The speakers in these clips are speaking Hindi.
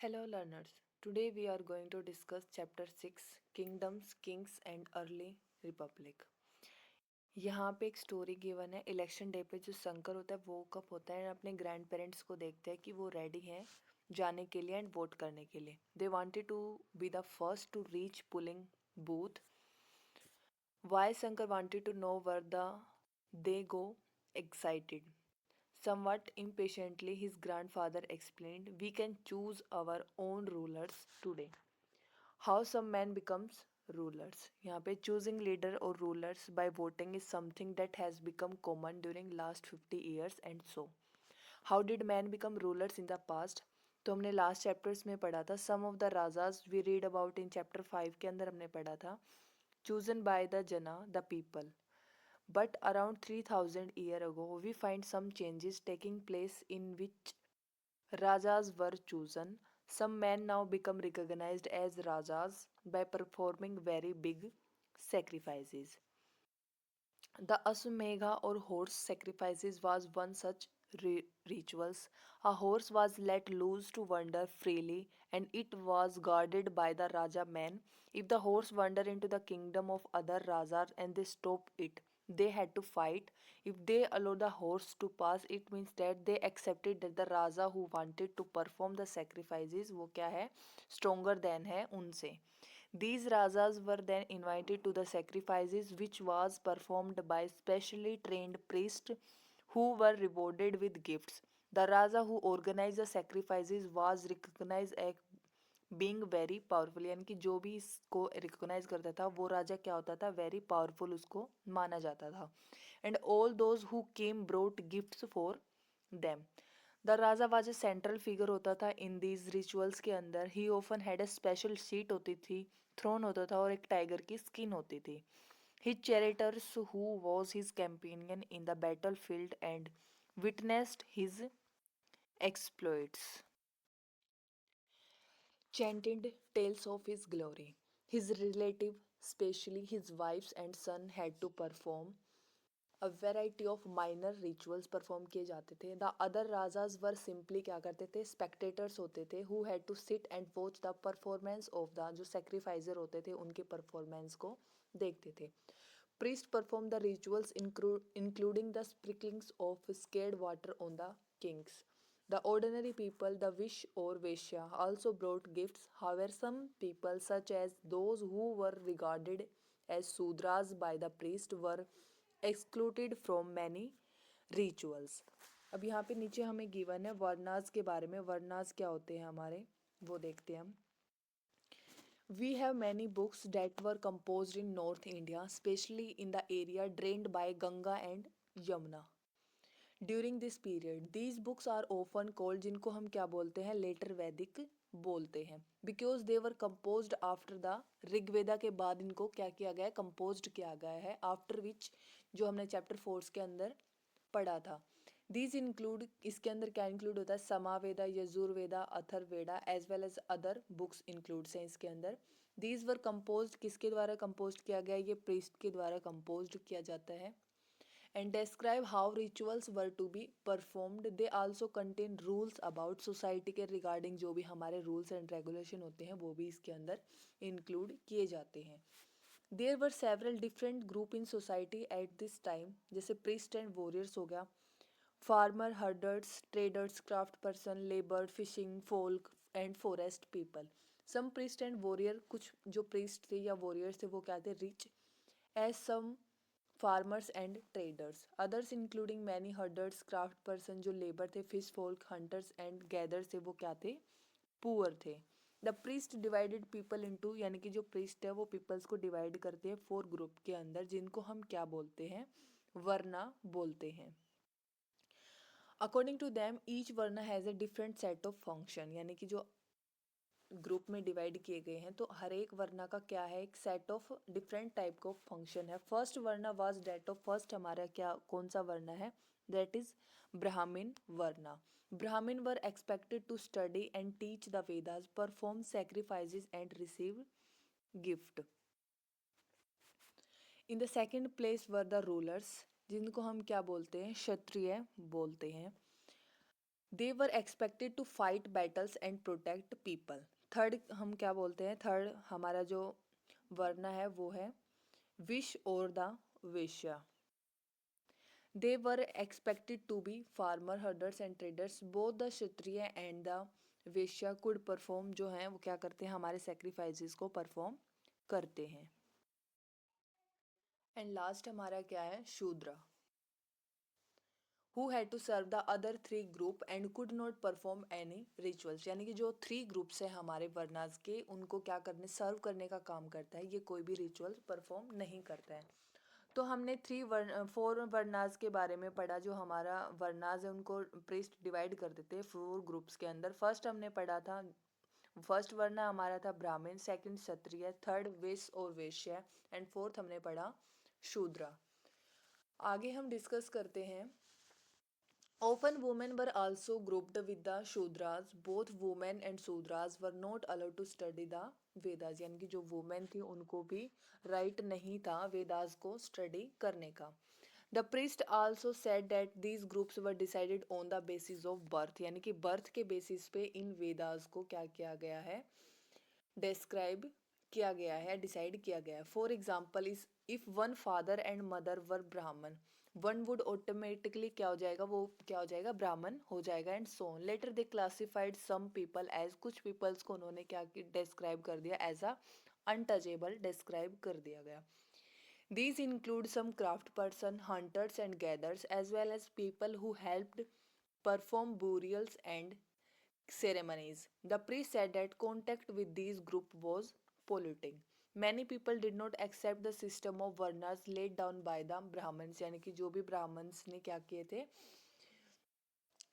Hello, learners. Today we are going to discuss Chapter 6 Kingdoms, Kings and Early Republic. यहाँ पे एक स्टोरी गिवन है इलेक्शन डे पे जो शंकर होता है वो कब होता है अपने ग्रैंड पेरेंट्स को देखते हैं कि वो रेडी हैं जाने के लिए एंड वोट करने के लिए. They wanted to be the first to reach polling booth. Why Shankar wanted to know where they go excited. Somewhat impatiently, his grandfather explained, "We can choose our own rulers today." How some men becomes rulers. यहाँ पे choosing leader or rulers by voting is something that has become common during last 50 years and so. How did men become rulers in the past? तो हमने लास्ट चैप्टर्स में पढ़ा था some of the rajas we read about in chapter 5 के अंदर हमने पढ़ा था chosen by the jana the people. But around 3000 year ago we find some changes taking place in which rajas were chosen. Some men now become recognized as rajas by performing very big sacrifices. The Asumegha or horse sacrifices was one such rituals. A horse was let loose to wander freely and it was guarded by the Raja men. If the horse wandered into the kingdom of other Rajas and they stopped it, they had to fight. If they allowed the horse to pass, it means that they accepted that the Raja who wanted to perform the sacrifices वो क्या है stronger than है उनसे. These Rajas were then invited to the sacrifices which was performed by specially trained priests who were rewarded with gifts. The Raja who organized the sacrifices was recognized as being very powerful यानी कि जो भी इसको रिकॉग्नाइज करता था वो राजा क्या होता था वेरी पावरफुल उसको माना जाता था and all those who came brought gifts for them. The raja was a central figure होता था इन दीज रिचुअल्स के अंदर. He often had a special seat होती थी, थ्रोन होता था और एक टाइगर की स्किन होती थी. His charioteers who was his companion in the battlefield and witnessed his exploits chanted tales of his glory. His relative, especially his wives and son, had to perform a variety of minor rituals perform किए जाते थे. The other rajas were simply क्या करते थे spectators होते थे who had to sit and watch the performance of the जो sacrificer होते थे उनके performance को देखते थे. Priests performed the rituals including the sprinklings of scared water on the kings. The ordinary people, the wish or Vaishya, also brought gifts. However, some people, such as those who were regarded as Sudras by the priest, were excluded from many rituals. अब यहाँ पे नीचे हमें गिवन है वर्णास के बारे में. वर्णास क्या होते हैं हमारे वो देखते हैं हम. We have many books that were composed in North India, especially in the area drained by Ganga and Yamuna. During this period, these books are often called जिनको हम क्या बोलते हैं लेटर वैदिक बोलते हैं because they were composed after the Rigveda के बाद इनको क्या किया गया है कंपोज्ड किया गया है आफ्टर विच जो हमने चैप्टर 4 के अंदर पढ़ा था. दीज इंक्लूड इसके अंदर क्या इंक्लूड होता है Samaveda Yajurveda Atharvaveda as well as other books includes हैं इसके अंदर. दीज वर कंपोज्ड किसके द्वारा कंपोज्ड किया गया ये प्रीस्ट के द्वारा कंपोज्ड किया जाता है and describe how rituals were to be performed. They also contain rules about society के regarding जो भी हमारे rules and regulation होते हैं वो भी इसके अंदर include किए जाते हैं. There were several different group in society at this time जैसे priest and warriors हो गया, farmer, herders, traders, craft person, labor, fishing, folk and forest people. Some priest and warrior कुछ जो priest थे या warriors थे वो क्या थे rich as some farmers and traders. Others including many herders, craft person जो labor थे, fish folk, hunters and gatherers थे वो क्या थे poor थे. The priest divided people into यानी कि जो priest है वो peoples को divide करते हैं 4 group के अंदर जिनको हम क्या बोलते हैं वर्ना बोलते हैं. According to them each varna has a different set of function यानी कि जो ग्रुप में डिवाइड किए गए हैं तो हर एक वर्ना का क्या है एक सेट ऑफ डिफरेंट टाइप का फंक्शन है. First varna was that of first हमारा क्या कौन सा वर्ना है that is Brahmin varna. Brahmin were expected to study and teach the Vedas perform sacrifices and receive gift. In the second place were the rulers जिनको हम क्या बोलते हैं क्षत्रिय बोलते हैं. They were expected to fight battles and protect people. Third हम क्या बोलते हैं, थर्ड हमारा जो वर्ण है वो है विश और the Vaishya. They were expected to be farmer, herders and traders. Both the Kshatriya and the Vaishya could perform, जो हैं वो क्या करते हैं, हमारे सेक्रीफाइसेस को परफॉर्म करते हैं। एंड लास्ट हमारा क्या है, शूद्र, who had to serve the other three group and could not perform any rituals। यानी कि जो थ्री ग्रुप्स है हमारे वर्णास के, उनको क्या करने, सर्व करने का काम करता है, ये कोई भी रिचुअल परफॉर्म नहीं करता है। तो हमने फोर वर्णास के बारे में पढ़ा। जो हमारा वर्णास है उनको प्रीस्ट डिवाइड कर देते हैं फोर ग्रुप्स के अंदर। फर्स्ट हमने पढ़ा था, फर्स्ट वर्ण हमारा था ब्राह्मण, सेकंड क्षत्रिय, थर्ड वैश्य और वैश्य, एंड फोर्थ हमने पढ़ा शूद्र। आगे हम डिस्कस करते हैं। Often women were also grouped with the Shudras. Both women and Shudras were not allowed to study the Vedas। यानी कि जो वुमेन थी उनको भी राइट नहीं था वेदास को स्टडी करने का। The priest also said that these groups were decided on the basis of birth। यानी कि बर्थ के बेसिस पे इन वेदास को क्या किया गया है, डिस्क्राइब किया गया है, डिसाइड किया गया है। For example is if one father and mother were Brahmin, one would automatically क्या हो जाएगा, वो क्या हो जाएगा, ब्राह्मण हो जाएगा। And so on. Later they classified some people as, कुछ पीपल्स को उन्होंने क्या डिस्क्राइब कर दिया, एज अ अनटचेबल डिस्क्राइब कर दिया गया। These include some craft person, hunters and gatherers, as well as people who helped perform burials and ceremonies. The priest said that contact with these group was polluting. Many people did not accept the system of varnas laid down by the Brahmins। यानी कि जो भी ब्राह्मण्स ने क्या किए थे,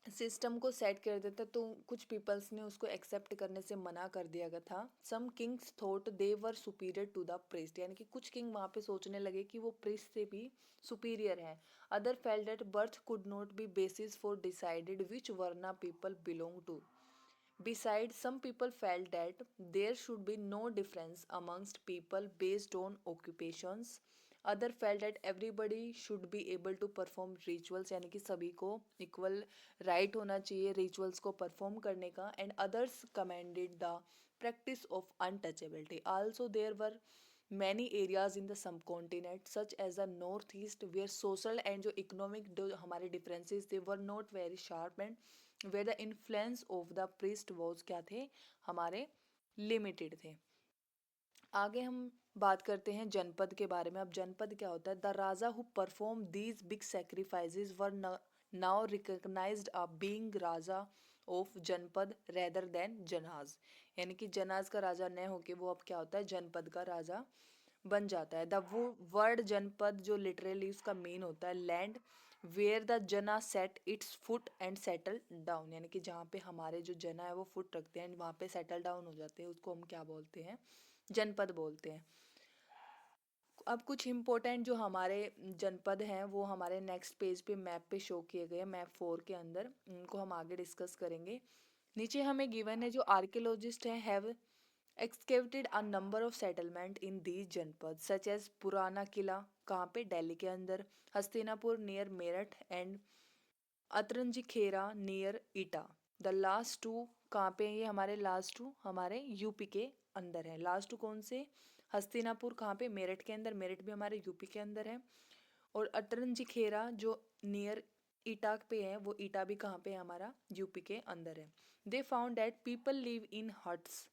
सिस्टम को सेट कर देता, तो कुछ पीपल्स ने उसको एक्सेप्ट करने से मना कर दिया गया था। Some kings thought they were superior to the priest. यानी कि कुछ किंग वहाँ पे सोचने लगे कि वो प्रीस्ट से भी सुपीरियर है। Other felt that birth could not be basis for decided which varna people belong to. Besides, some people felt that there should be no difference amongst people based on occupations. Other felt that everybody should be able to perform rituals। यानी कि सभी को इक्वल राइट होना चाहिए रिचुअल्स को परफॉर्म करने का। And others commended the practice of untouchability. Also there were many areas in the subcontinent such as the northeast where social and जो economic जो हमारे differences थे were not very sharp and where the influence of the priest was क्या थे, हमारे limited थे। आगे हम बात करते हैं जनपद के बारे में। अब जनपद क्या होता है, the raja who perform these big sacrifices were now recognised a being raja of janapada rather than janas. यानी कि जनाज का राजा न होके वो अब क्या होता है, जनपद का राजा बन जाता है। द वर्ड जनपद जो लिटरली उसका मीन होता है लैंड वेयर द जना set it's foot and settle down. यानी कि जहाँ पे हमारे जो जना है वो फुट रखते हैं वहाँ पे सेटल डाउन हो जाते हैं, उसको हम क्या बोलते हैं, जनपद बोलते हैं। अब कुछ इम्पोर्टेंट जो हमारे जनपद हैं वो हमारे नेक्स्ट पेज पे मैप पे शो किए गए, मैप 4 के अंदर, उनको हम आगे डिस्कस करेंगे। नीचे हमें गिवन है जो आर्कियोलॉजिस्ट हैं have excavated a number of settlement in these जनपद such as पुराना किला, कहाँ पे, दिल्ली के अंदर, Hastinapur near Meerut and Atranji Khera near Etah. The last two कहाँ पे हैं, ये हमारे लास्ट टू हमारे यूपी के अंदर है। लास्ट टू कौन से, हस्तिनापुर कहाँ पे, मेरठ के अंदर, मेरठ भी हमारे यूपी के अंदर है। और अतरंजी खेरा जो नियर ईटा पे है, वो ईटा भी कहाँ पे है, हमारा यूपी के अंदर है। They found that people live in huts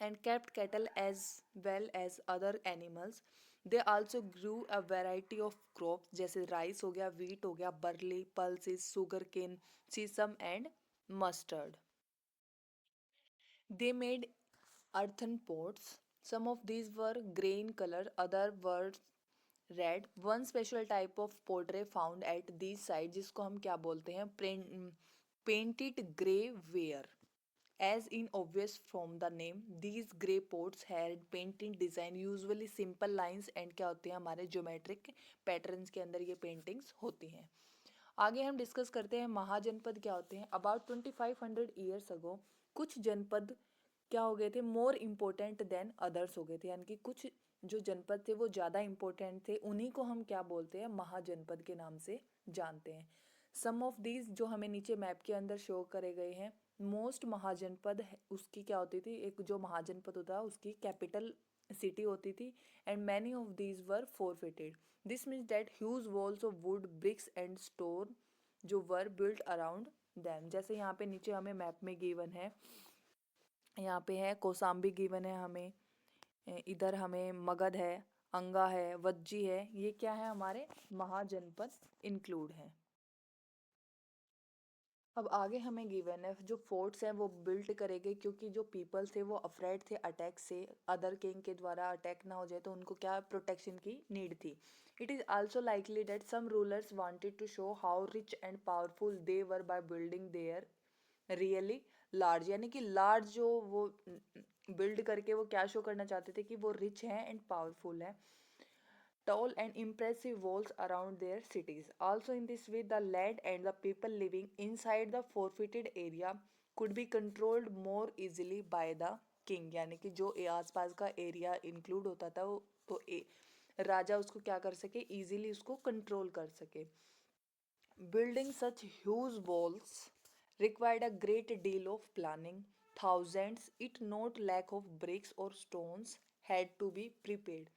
and kept cattle as well as other animals. They also grew a variety of crops जैसे राइस हो गया, wheat हो गया, barley, pulses, sugarcane, sesame and mustard. They made earthen pots. Some of these were grey in color, other were red. One special type of pottery found at these sites जिसको हम क्या बोलते हैं, painted grey ware। As in obvious from the name, these grey pots had painting design, usually simple lines and क्या होते हैं, हमारे geometric patterns के अंदर ये paintings होती हैं। आगे हम डिस्कस करते हैं महाजनपद क्या होते हैं। अबाउट 2500 ईयर्स अगो कुछ जनपद क्या हो गए थे, मोर इम्पोर्टेंट देन अदर्स हो गए थे। यानी कि कुछ जो जनपद थे वो ज़्यादा इम्पोर्टेंट थे, उन्हीं को हम क्या बोलते हैं, महाजनपद के नाम से जानते हैं। सम ऑफ दीज जो हमें नीचे मैप के अंदर शो करे गए हैं, मोस्ट महाजनपद उसकी क्या होती थी, एक जो महाजनपद होता है उसकी कैपिटल सिटी होती थी, and many of these were fortified. This means that huge walls of wood bricks and stone जो वर बिल्ट अराउंड दैम। जैसे यहाँ पे नीचे हमें मैप में गिवन है, यहाँ पे है कौसाम्बी गिवन है हमें, इधर हमें मगध है, अंगा है, वज्जी है, ये क्या है हमारे महाजनपद इंक्लूड है। अब आगे हमें गिवन है जो फोर्ट्स हैं वो बिल्ट करेंगे, क्योंकि जो पीपल थे वो अफ्रेड थे अटैक से, अदर किंग के द्वारा अटैक ना हो जाए, तो उनको क्या प्रोटेक्शन की नीड थी। It is also likely that some rulers wanted to show how rich and powerful they were by building their really large, यानी कि लार्ज जो वो बिल्ड करके वो क्या शो करना चाहते थे कि वो रिच हैं एंड पावरफुल हैं। Tall and impressive walls around their cities. Also, in this way, the land and the people living inside the fortified area could be controlled more easily by the king. यानी कि जो आसपास का एरिया इंक्लूड होता था वो तो राजा उसको क्या कर सके, इजीली उसको कंट्रोल कर सके। Building such huge walls required a great deal of planning. Thousands, it not lack of bricks or stones, had to be prepared.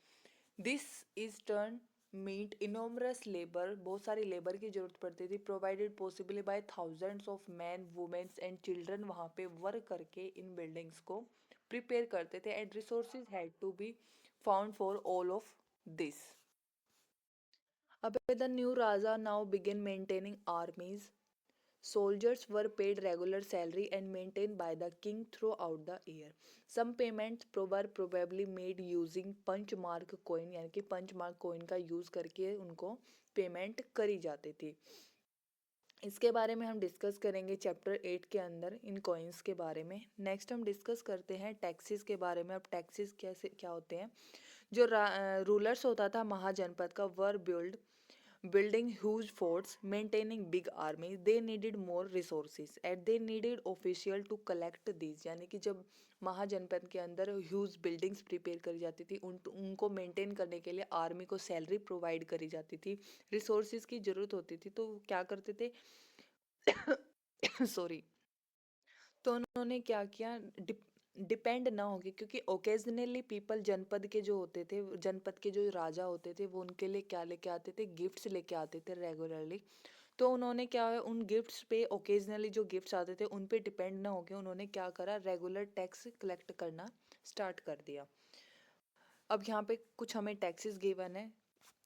This is turn meant enormous labor, बहुत सारी लेबर की जरूरत पड़ती थी, provided possibly by thousands of men, women and children वहाँ पे वर्क करके इन बिल्डिंग्स को प्रिपेयर करते थे, and resources had to be found for all of this. The new Raja now began maintaining armies. Soldiers were paid regular salary and maintained by the king throughout the year. Some payments were probably made using punch mark coin, यानी कि पंचमार्क coin का यूज़ करके उनको पेमेंट करी जाती थी। इसके बारे में हम डिस्कस करेंगे चैप्टर 8 के अंदर इन कॉइन्स के बारे में। नेक्स्ट हम डिस्कस करते हैं टैक्सेस के बारे में। अब टैक्सेस कैसे क्या होते हैं। जो रूलर्स होता था महाजनपद का, वर building huge forts, maintaining big armies, they needed more resources and they needed official to collect these। यानी कि जब महाजनपद के अंदर ह्यूज बिल्डिंग्स प्रिपेयर करी जाती थी, उनको मेंटेन करने के लिए आर्मी को सैलरी प्रोवाइड करी जाती थी, रिसोर्सेज की ज़रूरत होती थी, तो क्या करते थे सॉरी, तो उन्होंने क्या किया, डिपेंड ना होगी, क्योंकि ओकेजनली पीपल जनपद के जो होते थे, जनपद के जो राजा होते थे, वो उनके लिए क्या लेके आते थे, गिफ्ट्स लेके आते थे रेगुलरली। तो उन्होंने क्या है, उन गिफ्ट्स पे ओकेजनली जो गिफ्ट्स आते थे उन पे डिपेंड ना होके उन्होंने क्या करा, रेगुलर टैक्स कलेक्ट करना स्टार्ट कर दिया। अब यहाँ पे कुछ हमें टैक्सेस गिवन है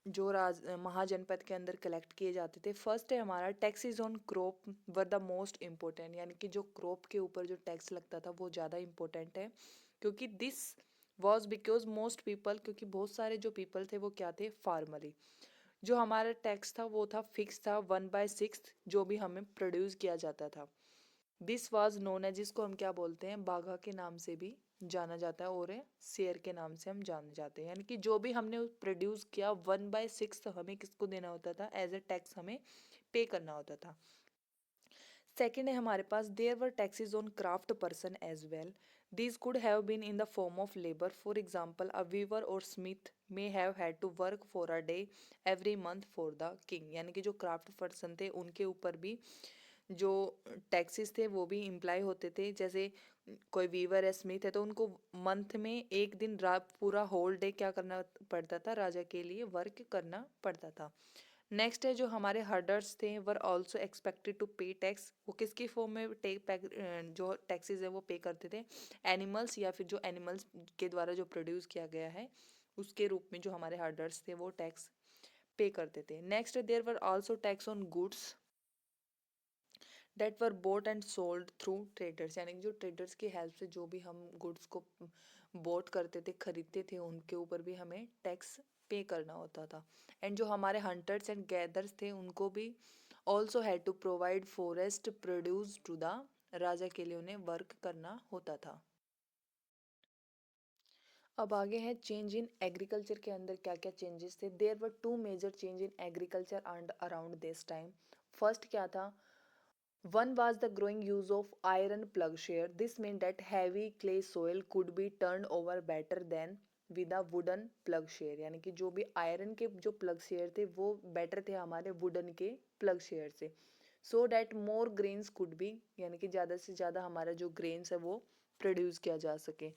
जो महाजनपद के अंदर कलेक्ट किए जाते थे। फर्स्ट है हमारा taxes on crop were the most important, यानी कि जो क्रॉप के ऊपर जो टैक्स लगता था वो ज़्यादा इम्पोर्टेंट है, क्योंकि this was because most people, क्योंकि बहुत सारे जो पीपल थे वो क्या थे, फार्मरी। जो हमारा टैक्स था वो था फिक्स था, 1/6 जो भी हमें प्रोड्यूस किया जाता था। दिस वाज नोन है, जिसको हम क्या बोलते हैं, बाघा के नाम से भी जाना जाता है और शेयर के नाम से हम जाने जाते हैं। यानी कि जो भी हमने प्रोड्यूस किया 1/6 हमें किसको देना होता था, एज ए टैक्स हमें पे करना होता था। सेकेंड है हमारे पास there were taxes on craft person as well. These could have been in the form of labor. For example, a weaver or smith may have had to work for a day every month for the king। यानी कि जो क्राफ्ट पर्सन थे उनके ऊपर भी जो टैक्सेस थे वो भी इम्प्लाई होते थे। जैसे कोई वीवर है, स्मिथ है, तो उनको मंथ में एक दिन रात पूरा होल डे क्या करना पड़ता था, राजा के लिए वर्क करना पड़ता था। नेक्स्ट है जो हमारे हर्डर्स थे वर ऑल्सो एक्सपेक्टेड टू पे टैक्स। वो किसकी फॉर्म में जो टैक्सेस है वो पे करते थे, एनिमल्स या फिर जो एनिमल्स के द्वारा जो प्रोड्यूस किया गया है उसके रूप में जो हमारे हर्डर्स थे वो टैक्स पे करते थे। Next there were also tax on goods that were bought and sold through traders. यानी कि जो ट्रेडर्स की हेल्प से जो भी हम गुड्स को बोट करते थे, खरीदते थे, उनके ऊपर भी हमें टैक्स पे करना होता था। एंड जो हमारे हंटर्स एंड गैदर्स थे उनको भी also had to provide forest produce to the, raja के लिए उन्हें वर्क करना होता था। अब आगे है चेंज इन एग्रीकल्चर के अंदर क्या क्या चेंजेस थे। There were two major change in agriculture and around this time. First क्या था, one was the growing use of iron plugshare. This meant that heavy clay soil could be turned over better than with a wooden plugshare। यानी कि जो भी आयरन के जो प्लग शेयर थे वो बेटर थे हमारे वुडन के प्लग शेयर से। So that more grains could be, यानी कि ज़्यादा से ज़्यादा हमारा जो ग्रेन्स है वो प्रोड्यूस किया जा सके।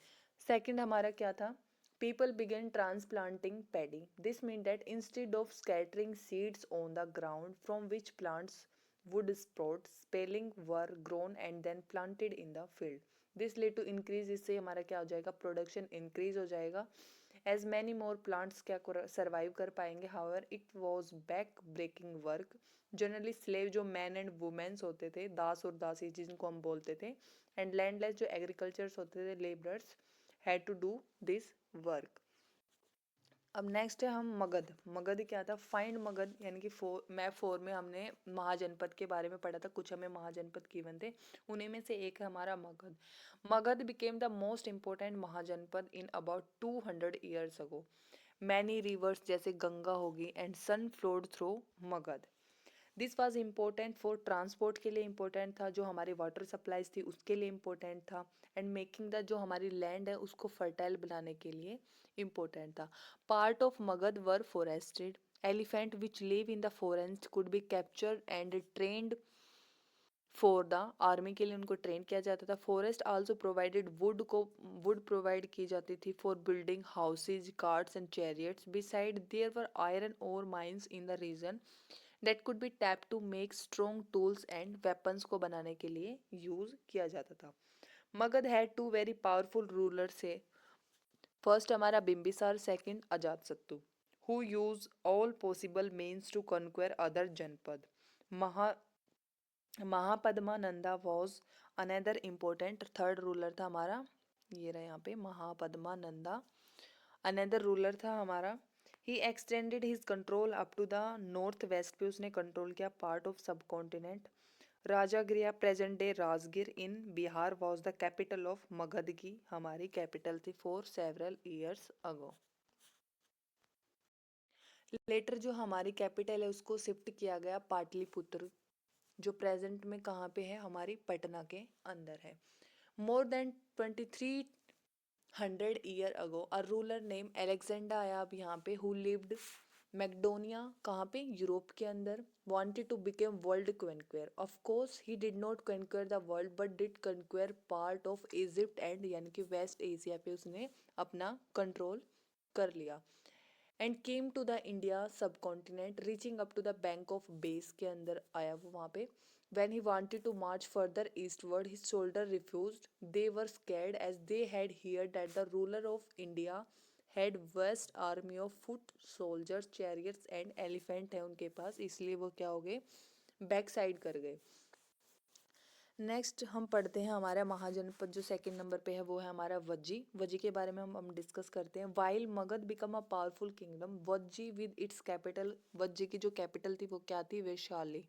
सेकेंड हमारा क्या था, people began transplanting paddy. This meant that instead of scattering seeds on the ground from which plants would sprout, spelling were grown and then planted in the field. This led to increase, इससे हमारा क्या हो जाएगा, प्रोडक्शन इंक्रीज हो जाएगा, as many more plants क्या सर्वाइव कर पाएंगे. however it was back breaking work. Generally slave जो मैन एंड वुमेन्स होते थे, दास और दासी जिनको हम बोलते थे, एंड लैंडलेस जो एग्रीकल्चर्स होते थे, labourers, had to do this work. अब नेक्स्ट है हम मगध. मगध क्या था, फाइंड मगध, यानी कि मैप 4 में हमने महाजनपद के बारे में पढ़ा था, कुछ हमें महाजनपद गिवन थे, उन्हीं में से एक है हमारा Magadh. Magadh became the most important mahajanapada in about 200 years ago. Many rivers जैसे गंगा होगी and Son flowed through Magadh. This was important for transport के लिए इम्पोर्टेंट था, जो हमारी वाटर सप्लाईज थी उसके लिए इम्पोर्टेंट था, एंड मेकिंग द जो हमारी लैंड है उसको फर्टाइल बनाने के लिए इम्पोर्टेंट था. Part of Magadh were forested. Elephant which live in the forest could be captured and trained for the army के लिए उनको ट्रेन किया जाता था. Forest also provided wood provide की जाती थी for building houses, carts and chariots. Besides there were iron ore mines in the region that could be tapped to make strong tools and weapons को बनाने के लिए यूज किया जाता था. Magadh had two very powerful ruler से, फर्स्ट हमारा Bimbisara, second Ajatashatru, who use all possible means to conquer other janapada. Maha Mahapadmananda was another important third ruler था हमारा, ये रहा यहाँ पे महापद्मानंदा, अनदर रूलर था हमारा. He extended his control up to the north west पे उसने कंट्रोल किया part of sub continent. Rajagriha present day Rajgir in Bihar was the capital of Magadh की हमारी कैपिटल थी for several years ago. Later जो हमारी कैपिटल है उसको शिफ्ट किया गया पाटलिपुत्र, जो प्रेजेंट में कहाँ पे है, हमारी पटना के अंदर है. More than 2300 year ago a ruler name Alexander आया अब यहाँ पे, हु लिव्ड मैकडोनिया, कहाँ पे, यूरोप के अंदर. wanted to become world conqueror. of course he did not conquer the world but did conquer part of Egypt and यानी कि वेस्ट एशिया पे उसने अपना कंट्रोल कर लिया. And came to the India sub continent reaching up to the bank of Beas के अंदर आया वो वहाँ पे. When he wanted to march further eastward, his soldiers refused. They were scared as they had heard that the ruler of India had vast army of foot soldiers, chariots and elephant है उनके पास, इसलिए वो क्या हो गए, बैक साइड कर गए. नेक्स्ट हम पढ़ते हैं हमारा महाजनपद जो सेकंड नंबर पे है वो है हमारा वज्जी. वज्जी के बारे में हम डिस्कस करते हैं. While Magadh become a powerful kingdom, Vajji with its capital, Vajji की जो कैपिटल थी वो क्या थी, वैशाली,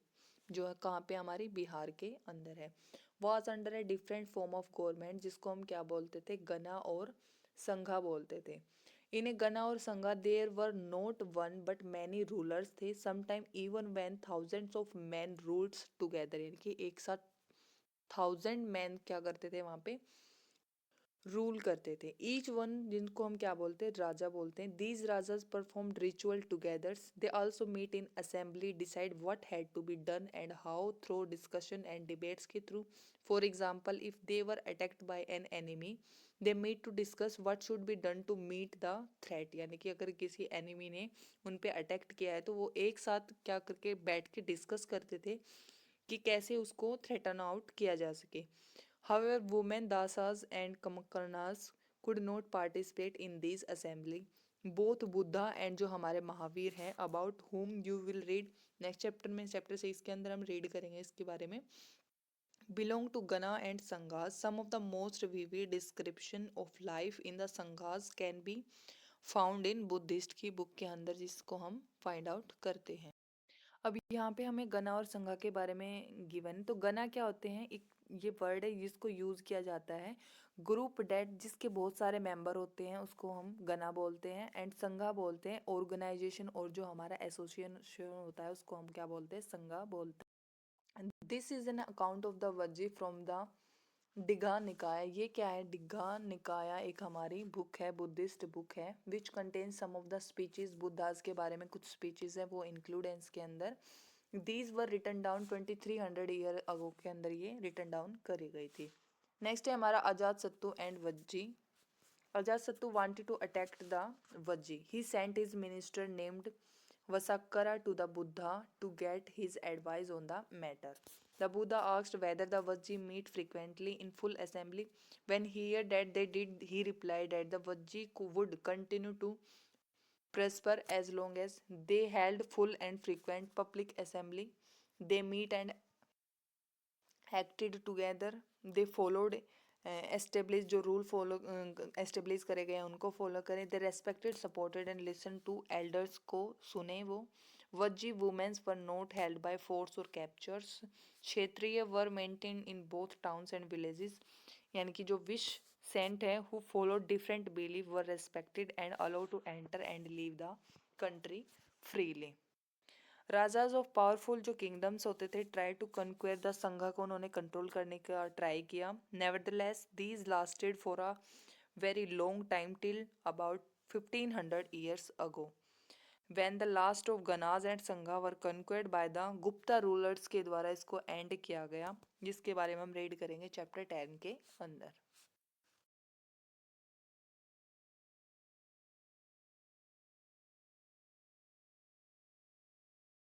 जो है कहाँ पे, हमारी बिहार के अंदर है. Was under a different form of government, जिसको हम क्या बोलते थे, गना और संघा बोलते थे. इन गना और sangha there were not one but many rulers थे, sometime even when thousands of man rules together, यानी कि एक साथ 1000 मैन क्या करते थे वहाँ पे, रूल करते थे. ईच वन, जिनको हम क्या बोलते हैं, राजा बोलते हैं. These rajas performed ritual together. They also meet in assembly, decide what had to be done and how through discussion and debates के थ्रू. For example if they were attacked by an enemy, they meet to discuss what should be done to meet the threat, यानी कि अगर किसी एनिमी ने उन पे अटैक किया है तो वो एक साथ क्या करके बैठ के डिस्कस करते थे कि कैसे उसको थ्रेटन आउट किया जा सके. However, women dasas and kamakarnas could not participate in these assembly. Both Buddha and जो हमारे महावीर हैं, about whom you will read next chapter में, chapter 6 के अंदर हम read करेंगे इसके बारे में, belong to Gana and Sanghas. Some of the most vivid description of life in the Sanghas can be found in Buddhist की बुक के अंदर, जिसको हम find out करते हैं. अब यहाँ पे हमें गना और संघा के बारे में गिवन. तो गना क्या होते हैं, एक ये वर्ड है जिसको यूज किया जाता है ग्रुप डेट जिसके बहुत सारे मेंबर होते हैं उसको हम गना बोलते हैं. एंड संघा बोलते हैं ऑर्गेनाइजेशन और जो हमारा एसोसिएशन होता है उसको हम क्या बोलते हैं, संघा बोलते हैं. This is an account of the Vajji from the Digha Nikaya. ये क्या है, डिघा निकाया एक हमारी बुक है, बुद्धिस्ट बुक है, which contain some of the speeches, Buddhas के बारे में कुछ स्पीचेस है वो इंक्लूड है इसके अंदर. These were written down 2300 year ago के अंदर ये रिटन डाउन करी गई थी। नेक्स्ट है हमारा Ajatasattu and Vajji. Ajasattu wanted to attack the Vajji. He sent his minister named Vasakkara to the Buddha to get his advice on the matter. The Buddha asked whether the Vajji meet frequently in full assembly. When he heard that they did, he replied that the Vajji would continue to prosper as long as they held full and frequent public assembly. They meet and acted together. They followed establish जो रूल फॉलो एस्टेब्लिश करे गए हैं उनको फॉलो करें। They respected supported and listen to elders को सुने वो। Vajji womens were not held by force और कैप्चर्स। क्षेत्रीय were maintain in both towns and villages, यानी कि जो विश सेंट है who follow different believe were respected and allow to enter and leave the country freely. Rajas of powerful जो किंगडम्स होते थे ट्राई टू कन्क्वेयर द संघा को उन्होंने कंट्रोल करने का ट्राई किया। Nevertheless these lasted for a very long time till about 1500 years ago when the last of ganas and sangha were conquered by the Gupta rulers के द्वारा इसको एंड किया गया, जिसके बारे में हम रीड करेंगे चैप्टर 10 के अंदर।